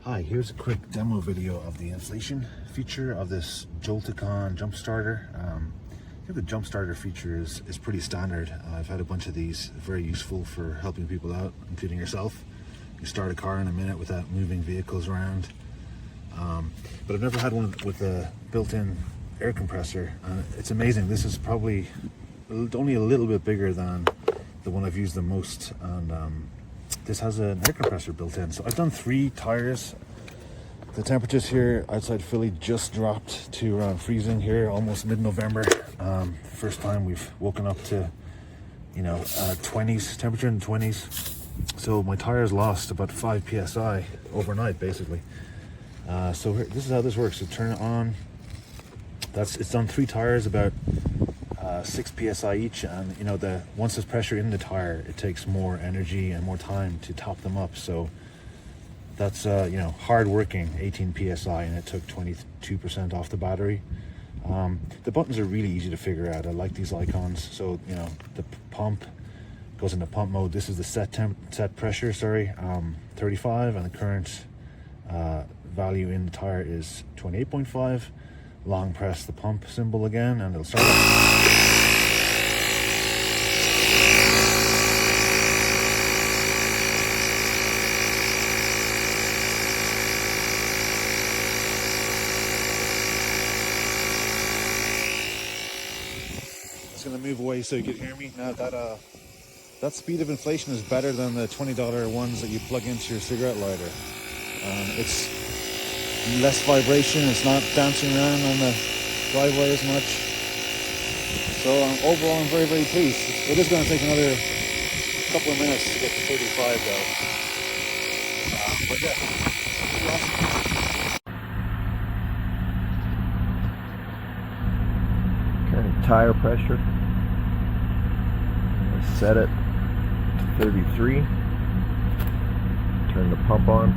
Hi, here's a quick demo video of the inflation feature of this JOLTEKON jump starter. I think the jump starter feature is pretty standard. I've had a bunch of these, very useful for helping people out, including yourself. You start a car in a minute without moving vehicles around. But I've never had one with a built-in air compressor. It's amazing. This is probably only a little bit bigger than the one I've used the most, and this has an air compressor built in. So I've done 3 tires. The temperatures here outside Philly just dropped to around freezing here, almost mid-November. First time we've woken up to 20s, temperature in the 20s. So my tires lost about 5 psi overnight, basically. So this is how this works. So turn it on. It's done 3 tires, about 6 psi each, and once there's pressure in the tire, it takes more energy and more time to top them up. So that's hard working 18 psi, and it took 22% off the battery. The buttons are really easy to figure out. I like these icons. So the pump goes into pump mode. This is the set pressure, 35, and the current value in the tire is 28.5. Long press the pump symbol again and it'll start up. It's going to move away so you can hear me. Now that speed of inflation is better than the $20 ones that you plug into your cigarette lighter. It's less vibration, it's not dancing around on the driveway as much. So overall I'm very, very pleased. It is going to take another couple of minutes to get to 35 though. But yeah, Turn tire pressure. Set it to 33. Turn the pump on.